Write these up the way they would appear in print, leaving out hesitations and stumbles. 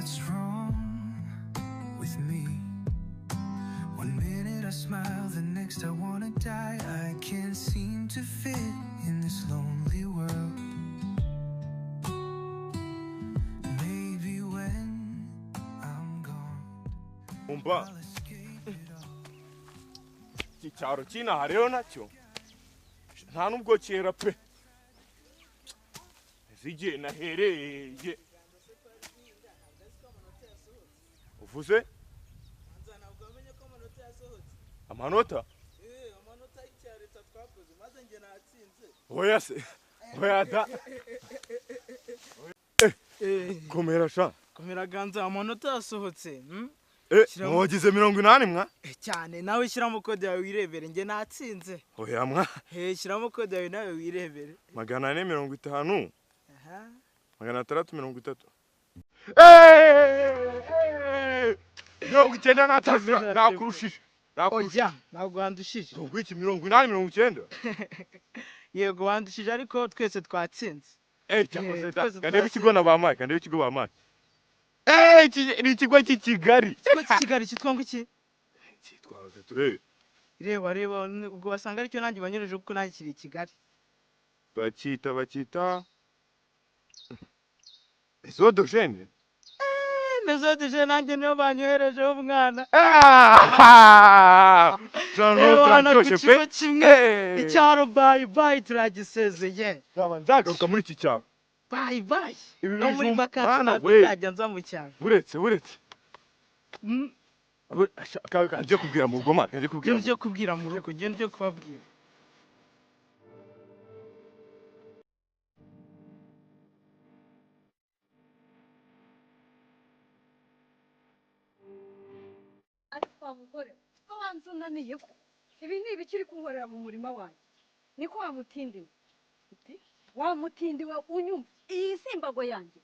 what's wrong with me. One minute I smile, the next I wanna die. I can't seem to fit in this lonely world. Maybe when I'm gone, Umba icyaro cy'inaha rero nacyo nta nubwo cyera pe zigiye nahereye uvuze amanota y'icyareta twakoze maze nge natsinze oya se oya da komera sha komera ganza amanota yasohotse mwagize 80 mwa cyane nawe shyiramo kode yawe wirebere nge natsinze oya mwa shyiramo kode yawe nawe wirebere 450 aha 630 icyenda natazi nakurushije oya ntabwo wandushije ubwo iki 80 yego wandushije ariko twese twatsinze cyakoze kandi ikigo nabamaye kandi ikigo bamaye ni ikigo cy'Ikigali Kigali cyitwa ngo iki cyitwaga turebe reba ubwo basanga aricyo nanjye banyereje kuko nanjye kiri Kigali bakita Mesodogene Mesodogene nanjye niyo banyoherejeho umwana cyane kimwe icyaro bye turagisezeye nzagaruka muri iki cyaro bye no muri vacances nzajya nza mu cyaro buretse kanje kubwira mu rugo maka nje kubwira mu rugo nje kubabwira ariko mugore abanza unaniye ko ibi ni ibikiri kunkorera mu murima wanjye niko wamutindiwe unyumva iyi simbago yanjye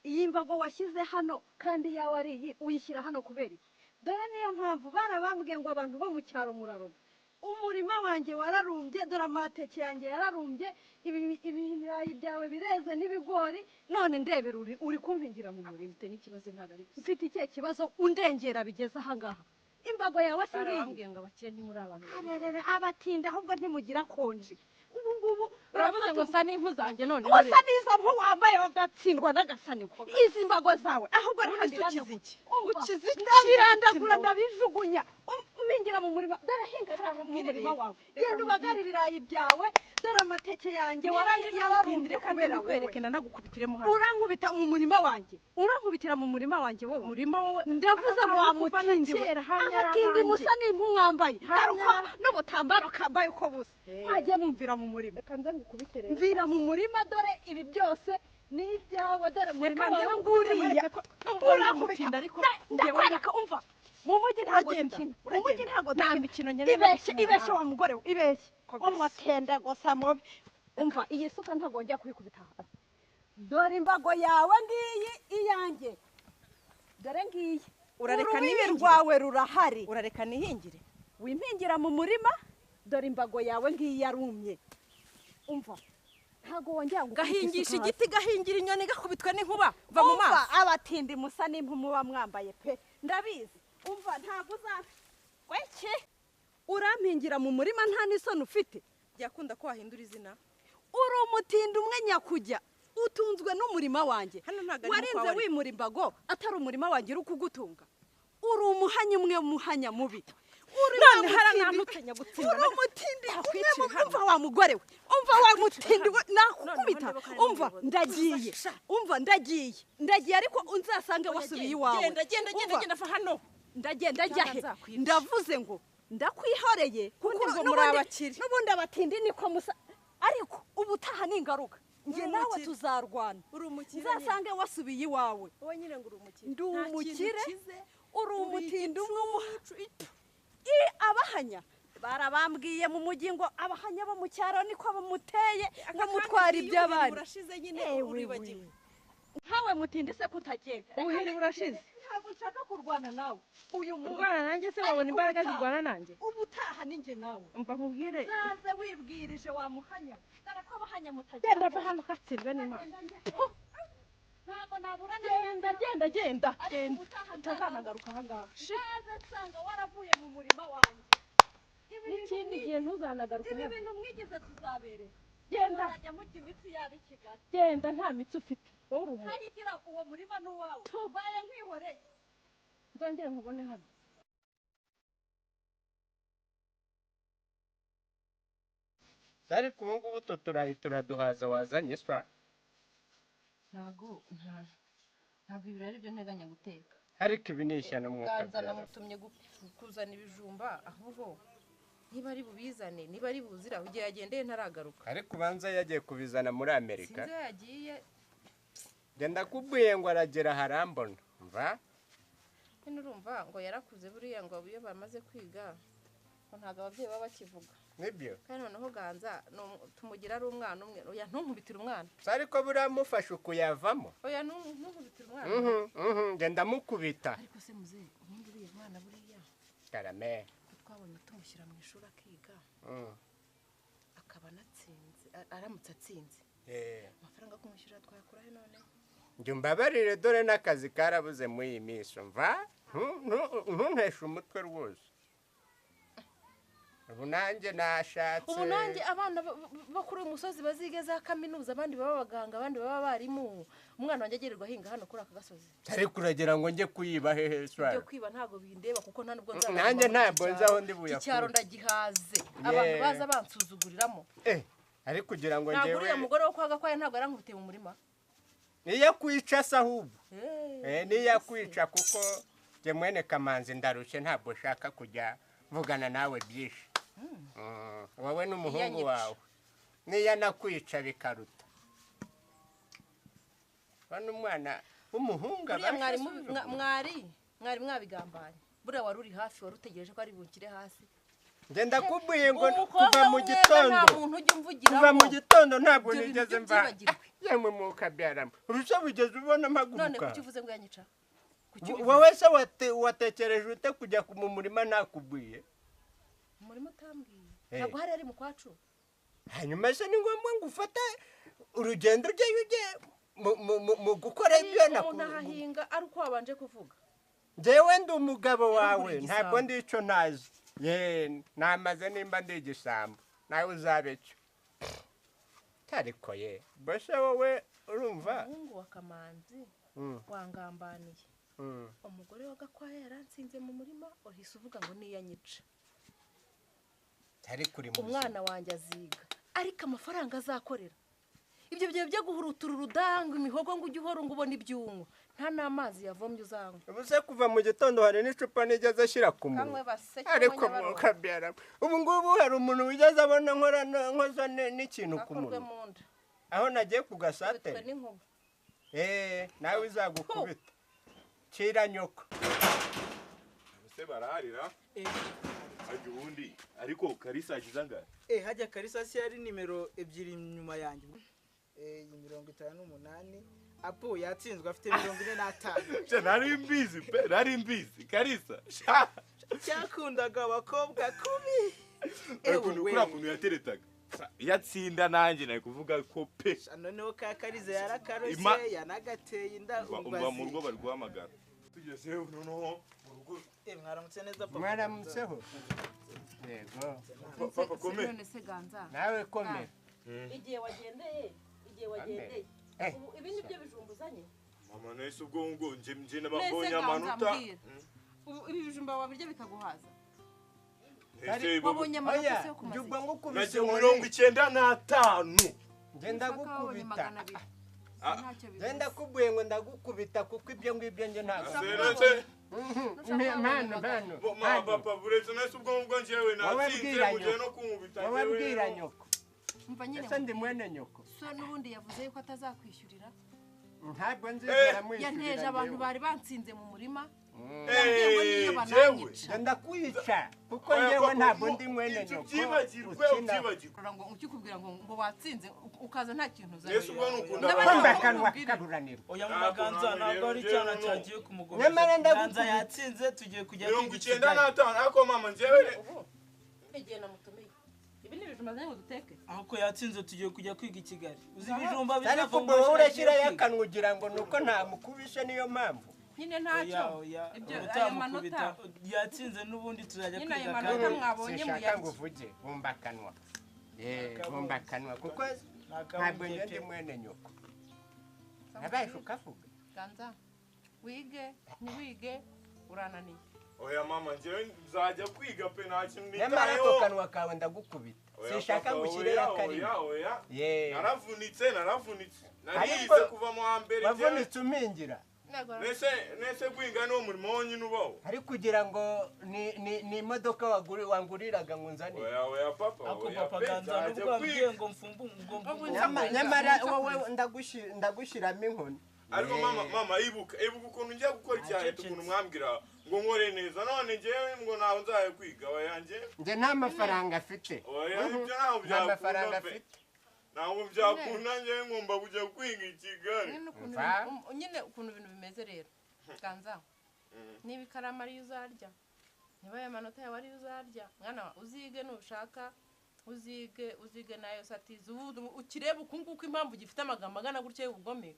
iyi mbago washyize hano kandi yawe ari iyi uyishyira hano kubera iki dore niyo mpamvu barabambwiye ngo abantu bo mu cyaro muraroma umurima wanjye wararumbye dore amateke yanjye yararumbye ibirayi byawe bireze n'ibigori none ndebera uri kumpingira mu murima ufite n'ikibazo ntabwo mfite ikihe kibazo undengera bigeze ahangaha imbago yawe se ngiyi ngo abakire ntimuri abantu abatinda ahubwo ntimugira konji ubu uravuze ngo sa n'impu zanjye none usa n'izo mpu wambaye ugatsindwa n'agasaniko izi mbago zawe ahubwo ukize ndandagura ndabijugunya umingira mu murima dore hinga mu murima wawe genda ubagara ibirayi byawe dore amateke yanjye yararumbye kubera kwerekana nagukubitiremo hano urankubita mu murima wanjye urankubitira mu murima wanjye wowe murima wowe ndavuze ngo wamutindiwe abatindi musa n'impu mwambaye aruko n'ubutambaro kambaye uko busa ajye mumvira mu murima mvira mu murima dore ibi byose ni ibyawe dore murima wawe nguriya urankubita ariko ndakwereka umva mu mujyi ntabwo ntamikino nyene ibeshye wa mugore we ibeshye umutenda gusa mubi umva iyi suka ntabwo njya kubikubita hasi dore imbago yawe ngiyi iyanjye dore ngiyi urareka rwawe rurahari urareka nihingire wimpingira mu murima dore imbago yawe ngiyi yarumye umva ntago wongera ngo gahingisha igiti gahingira inyoni gakubitwe n'inkuba va mu maso abatindi musa n'impu muba mwambaye pe ndabizi umva ntago uzafe kweki urampingira mu murima nta n'isoni ufite byakunda ko wahindura izina uri umutindi umwe nyakujya utunzwe n'umurima wanjye warinze wimura imbago atari umurima wanjye uri kugutunga uri umuhanya umwe muhanya mubi none haranantutenya gutsinda uri umutindi umva wa mugore we umva wa mutindi we nakukubita umva ndagiye ariko unzasange wasubiye iwawe genda fa hano ndagenda njyahe ndavuze ngo ndakwihoreye kuko n'ubundi abatindi niko musa ariko ubutaha n'ingaruka nge nawe tuzarwana nzasange wasubiye iwawe ndi umukire uri umutindi umwe abahanya barabambwiye mu mujyi ngo abahanya bo mu cyaro niko bamuteye ngo mutwara iby'abandi nkawe mutindi se kutagenda ubuhiri burashize ntabwo nshaka kurwana nawe uyu muntu urwana nanjye se wabona imbaraga zirwana nanjye ubutaha ninjye nawe umva nkubwire naze wibwirije wa muhanya dore ko abahanya mutagenda genda va hano ukatsindwe n'Imana ntabwo nabura genda utazanagaruka ahangaha nsanga waravuye mu murima wanjye n'ikindi gihe ntuzanagaruka ibi bintu mwigeze tuzabereye genda uzajya mujya imitsi yaba i Kigali genda nta mitsi ufite wowe uruhu ntayigira uwo murima n'uwawe tubaye nkwihoreye nzongere nkubone hano ariko ubu ngubu turaduhaza wazanye swa ntabwo ibirori ari byo nteganya guteka ariko ibi ni ishyano mwuka ganza namutumye kuzana ibijumba ahubwo niba ari bubizane niba ari buzira ugiye yagendeye ntaragaruka ariko ubanza yagiye kubizana muri Amerika sinzi yagiye genda kubwiye ngo aragera harambona mva nyine urumva ngo yarakuze buriya ngo iyo bamaze kwiga ngo ntabwo ababyeyi baba bakivuga nibyo kandi noneho ganza tumugira ari umwana umwe oya ntunkubitire umwana ariko buramufasha ukuyavamo oya ntunkubitire umwana genda mukubita ariko se muze ubundi uriya mwana buriya karame twabonye tumushyira mu ishuri akiga akaba anatsinze aramutse atsinze amafaranga yo kumushyurira twayakurahe none njye mbabarire dore n'akazi karabuze muri iyi minsi mva ntunteshe umutwe rwose ubu nanjye nashatse ubu nanjye abana bo kuri uyu musozi baziga za kaminuza abandi baba abaganga abandi baba abarimu umwana wanjye agererwa ahinga hano kuri aka gasozi ariko uragira ngo njye kuyiba hehe swa ibyo kwiba ntabwo bindeba kuko nta nubwo nzaba nanjye ntabwo nzi aho ndi buyakure icyaro ndagihaze abantu baza bansuzuguriramo ariko kugira ngo ntabwo uriya mugore wo kwa Gakwaya ntabwo yarankubitiye mu murima niyo kwica se ahubwo niyo kwica kuko njye mwene Kamanzi ndarushye ntabwo ushaka kujya mvugana nawe byinshi wowe n'umuhungu wawe niyo nakwica bikaruta bano umwana w'umuhungu mwari mwabigambanye buriya wari uri hafi wari utegereje ko ari bunkire hasi ngenda kubwiye ngo kuva mu gitondo ntabwo nigeze mva yemwe mukabyaramo urusha bugeze ubona mpaguruka none kuki uvuze ngo yanyica wowe se watekereje ute kujya mu murima nakubwiye umurima utambwiye ntabwo hari ari mu kwacu hanyuma se ni ngombwa ngo ufate urugendo ujye mu gukora ibyo nahinga ari uko wabanje kuvuga njyewe ndi umugabo wawe ntabwo ndi icyo ntazi namaze nimba ndi igisambo nawe uzabe cyo ariko bose wowe urumva umuhungu wa Kamanzi wangambaniye umugore wa Gakwaya yaransinze mu murima uhise uvuga ngo niyanyica umwana wanjye aziga ariko amafaranga azakorera ibyo bigiye byo guhurutura urudanga imihogo ngo ujye uhora ngo ubone ibyungu nta n'amazi yavomye uzanywa ubuse kuva mu gitondo hari n'icupa nigeze ashyira ku munwa ariko mukabyara ubu ngubu hari umuntu wigeze abona nkoza n'ikintu ku munwa aho nagiye ku gasate nawe izagukubita cira nyoko ese baraharira hajya ubundi ariko Karisa agize angahe hajya Karisa si yari nimero 2 inyuma yanjye 58 apo yatsinzwe afite 45 nari mbizi Karisa cyakundaga abakobwa kubi kuri kuntu yateretaga yatsinda nanjye nari kuvuga ko pe noneho ka Kariza yarakarose yanagateye inda umva mu rugo bari guhamagara tugeze noneho mu rugo mwaramutse neza papa mwaramutseho yego papa kome none se ganza nawe kome igihe wagendeye ibi ni byo bijumbuzanye mama nese ubwo ngo nje nababonye amanota ibi bijumba wabirya bikaguhaza wabonye amanota yo kumaza njye ngo kubise 95 ngenda gukubita ngenda kubwiye ngo ndagukubita kuko ibyo ngibyo nje ntabwo mano papa buretse nese ubwo ngo njewe natsinze muje no kumubita wabwira nyoko ese ndi mwene nyoko so n'ubundi yavuze yuko atazakwishyurira ntabwo nzigera mwishyurira yanteje abantu bari bansinze mu murima ndakwica kuko njyewe ntabwo ndi mwene nyoko byibagirwe ngo ukikubwira ngo watsinze ukaza nta kintu ndabona kanwa kaburaniro oya muganza ntabwo ari cyana cyagiye kumugomba nyamara ndaganza yatsinze tugiye kujya 95 ariko mama njyewe igihe namutumeye ibi ni mazanye ngo duteke ahubwo yatsinze tugiye kujya kwiga i Kigali uzi ibijumba ariko ubwo urashyira yakanwa ugira ngo nuko ntamukubishe niyo mpamvu nyine ntacyo ibyo aya manota yatsinze n'ubundi tuzajya nyine ayo kwiga manota mwabonye sinshaka ngo uvuge bumba akanwa bumba akanwa kuko ntabwo ngende mwene nyoko nabaye ukavuga ganza wige ntiwige urananiye oya mama njyewe nzajya kwiga pe nta kintu nyamara ako nitayeho kanwa kawe ndagukubita sinshaka ngo ushyire yakarimo oya ye naravunitse narize Ariko- kuva mu wa mbere wavunitse umingira nese kwiga niwo murimo wonyine ubaho ari kugira ngo ni imodoka wanguriraga ngo nzanire oya papa ako oya papa pe ganza nzajya nubwo wambwiye kwiga ngo mfumbu nyamara wowe ndagushyiramo inkoni ariko mama ibuka ukuntu ngiye gukora icya leta ukuntu mwambwira ngo nkore neza none njyewe ngo ntawe nzaye kwiga oya njye nta mafaranga afite oya ibyo ntabwo nta mafaranga byakunda pe afite ntabwo byakunda njyewe ngomba kujya kwiga i Kigali nyine ukuntu ibintu bimeze rero ganza niba ikaramu ariyo uzarya niba aya manota yawe ariyo uzarya mwana uzige nushaka uzige nayo satizi ukireba ukunguku impamvu gifite amagambo agana gutya y'ubugome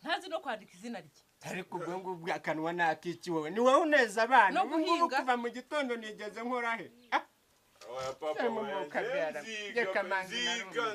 ntazi no kwandika izina rye ariko ubwo ngubwo akanwa nakiki wowe ni wowe uneza abana No ubu ngubu guhinga. kuva mu gitondo nigeze nkora he oya papa Cyangwa oya umwuka njyewe byara. nziga Reka pe manzi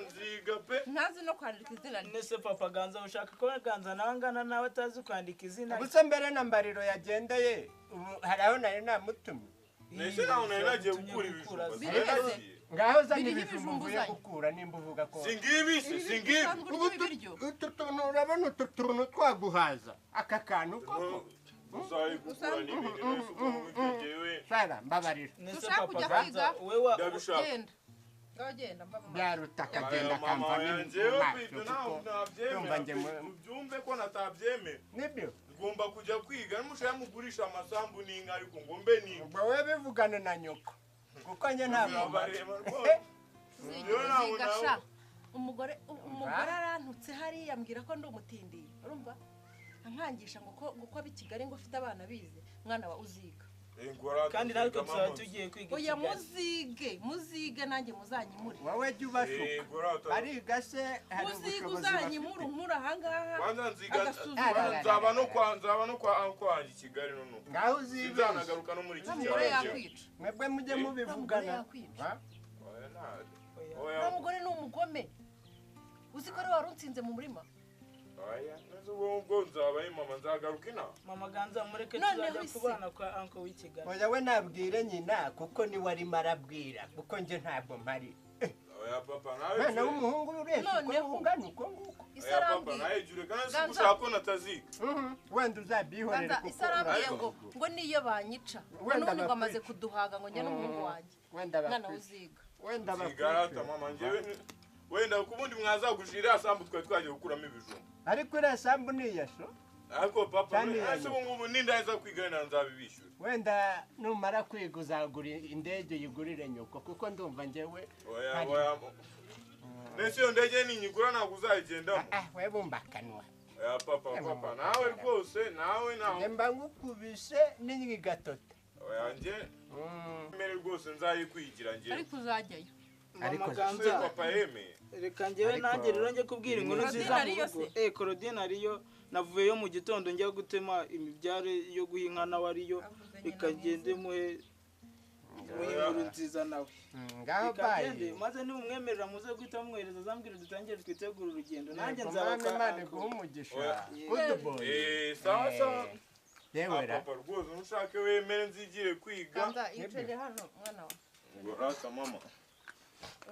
nziga pe ntazi no kwandika izina rye nese papa ganza ushaka ko ganza nawe angana nawe atazi kwandika izina gusa mbere na mbariro yagendeye ubu hari aho nari namutumye nese nawe nari nagiye gukura ibijumba Bireze. ngaho zana Biriho ibijumba ibijumba uvuye uzanye. gukura nimba uvuga ko singibi se singibi bisanzwe urya ibiryo utu tuntu urabona utu tuntu twaguhaza aka kantu koko uzaye gukura n'ibindi nese ukuntu witegeye sara mbabarira nese Ushaka papa kujya ganza kwiga? wewe ndabishaka genda ngaho genda mva mama byaruta akagenda aya mama akamva yanjyewe n'amaso kwibyo kuko yumva njye ntabyemera ubyumve ko natabyemera nibyo ngomba kujya kwiga n'umushahara mugurisha amasambu n'inka ariko ngo mbe n'inka ubwo wowe bivugane na nyoko kuko njye ntabwo bareba rwose zigasha umugore arantutse hariya ambwira ko ndi umutindi urumva ankangisha ngo ko ab'i Kigali ngo ufite abana bize mwana wa uziga kandi natwe tuzaba tugiye kwiga i oya Kigali muzige nanjye muzanyimure wowe jya ubashuka ariga se hari muziga ubushobozi uzanyimure unkure ahangaha kwanza agasuzuguro nzaba no kwanjye i Kigali none ngaho uzibeshye sinzanagaruka no muri iki n'umugore cyaro yakwica mwebwe mujye mubivugana yakwica Ha? uriya mugore ni umugome uzi ko ari wari unsinze mu murima oya neza ubwo nzabaye mama nzagaruka inaha mama ganza mureke Noneho tuzajya isi. kubana kwa anko w'i Kigali oya we nabwire nyina kuko niwe arimo arabwira kuko njye ntabwo mpari oya papa nawe mwana w'umuhungu ureshya uko Noneho. ungana uko nguko oya papa isarambwiye nawe jure kandi Ganza. ushaka ko nataziga wenda uzabyihorere ganza kuko isarambwiye urabizi. ngo niyo banyica Wenda none ngo amaze bakwica. kuduhaga ngo njye n'umuhungu wanjye wenda mwana bakwica uziga wenda sigarata bakwica mama njyewe wenda kubundi mwazagushira asambu twari twagiye gukuramo ibijumba ariko iriya sambu ni iyasho ariko papa Cyane ese ubu ngubu nindaza kwiga na nzabibishyura wenda numara kwiga uzagura indege uyigurire nyoko kuko ndumva njyewe oya hari- oya nese iyo ndege ninyigura ntabwo uzayigendamo we bumva akanwa oya papa nawe rwose nawe njye mba ngukubise n'inyigatota oya njye mbere rwose nzayikwigira njye ariko uzajyayo Ariko mama se ganza papa yemeye reka njyewe Ariko- nanjye rero njye kubwira inkuru Claudine nziza mu ariyo rugo se? Claudine ariyo navuyeyo mu gitondo njya gutema imibyare yo guha inka nawe ariyo Avuze nyina reka ngende muhe inkuru nziza nawe ngaho reka ngende bayi maze nimumwemerera muze guhita mumwohereza azambwira dutangire twitegure urugendo nanjye Yego, nzaba mwami kwa Imana uncle. iguhe umugisha Oya. good boy sawa sawa yewera papa rwose nushake wemere nzigire kwiga ganza yicare hano mwana wa ngo rata mama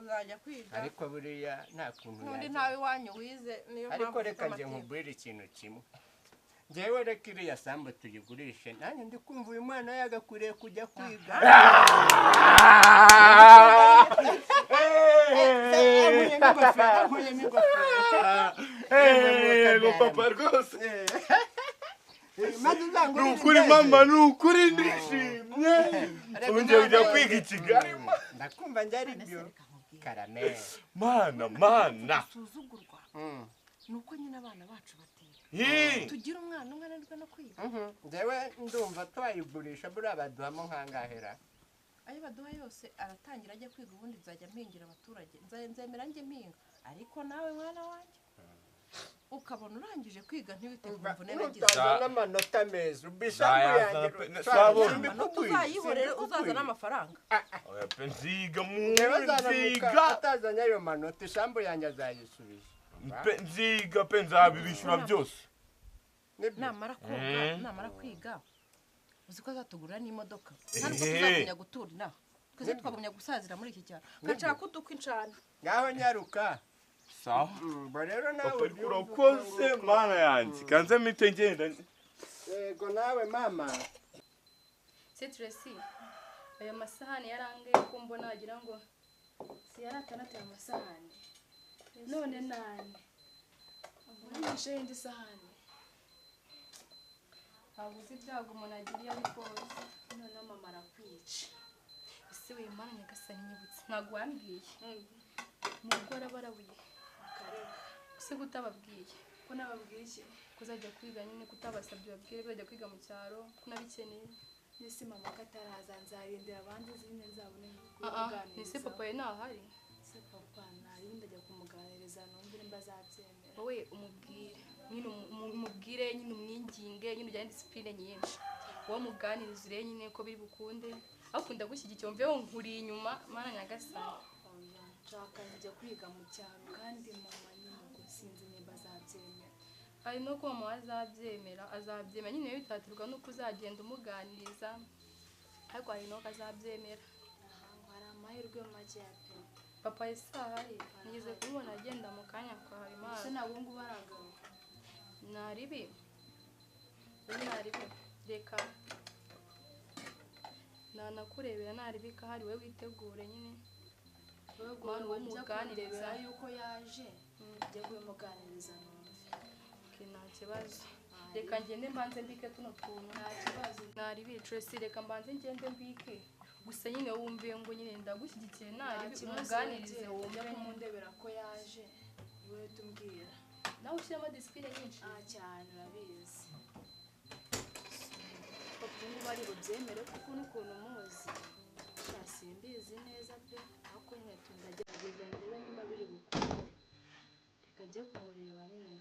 uzajya kwiga ariko buriya nta kuntu n'undi yajya ntawe iwanyu wize niyo ariko mpamvu reka ufite njye amategeko. nkubwire ikintu kimwe njyewe reka iriya sambu tuyigurishe nanjye ndi kumva uyu mwana yagakwiriye kujya kwiga yego papa rwose maze ni uzangurire ukuri indege. mama ni ukuri ndishimye ubu ngiye kujya kwiga i Kigali ndakumva njye ari byo Reka nkubwire. karameri mana dusuzugurwa ni uko nyine abana bacu batiga Hi. tugira umwana unanirwa no kwiga njyewe ndumva twayigurisha buriya baduhamo nkangahera ayo baduha yose aratangira ajya kwiga ubundi nzajya mpingira abaturage nzemera njye mpinga ariko nawe mwana wanjye ukabona urangije kwiga ntibite ku mvune nagize utazana amanota meza ubishambu yanjye uzayihorere uzazana amafaranga oya pe nziga nziga atazanye ayo manota ishambu yanjye azayisubiza nziga pe nzabibishyura byose namara kwiga uzi ko azatugurira n'imodoka ntabwo tuzagumya gutura inaha twese twagumya gusazira muri iki cyaro gashaka udukwa incana ngaho nyaruka sawa rero nawe urakoze mana yanjye kanze mite ngenda yego nawe mama Citresi ayo masahani yarangaye ko mbona wagira ngo si yaratanateye amasahani none nani ubunishe indi sahani habuze ibyago umuntu agiriye ariko none mama arakwica ese wimana nyagasani nyibutse ntabwo wambwiye nubwo arabarabuye akareba ese kutababwiye ko nababwiye kuzajya kwiga nyine kutabasabye babwire bajya kwiga mu cyaro kunabikeneye nese mama kataraza nzarindira abandi zine nzabone kuganiriza nese papa ye ntahari se papa ntari ndajya kumuganiriza numvire mbazabyemera wowe umubwire nyine umubwire nyine umwinginge nyine ujyane discipline nyinshi wowe muganiriza ure nyine ko biri bukunde akunda gushyigikira mve nkuri inyuma mana nyagasani nshaka njya kwiga mu cyaro kandi mama nyine gusinze nimba azabyemera hari no ko mama azabyemera nyine bitatirwa nuko uzagenda umuganiriza ariko hari no ko azabyemera hari amahirwe make ya pe papa isahari nigeze kumubona agenda mu kanya kwa Habimana se ntabwo ngo baragaruka naribi reka nanakurebera naribika hari we witegure nyine wewe umuganiriza yuko yaje njye kumuganiriza numve nta kibazo reka ngende mbanze mbike tuno tuntu nta kibazo naribi Tracy reka mbanze ngende mbike gusa nyine wumve ngo nyine ndagushyigikiye naribi umuganirize wumve kumundebera ko yaje wewe tumbwira nawe ushyiramo discipline nyinshi cyane urabizi papa ngo bari bubyemere kuko n'ukuntu muzi simbizi neza pe ariko nyine tundagerageza ndebe niba biri gukora reka njye kumureba nyine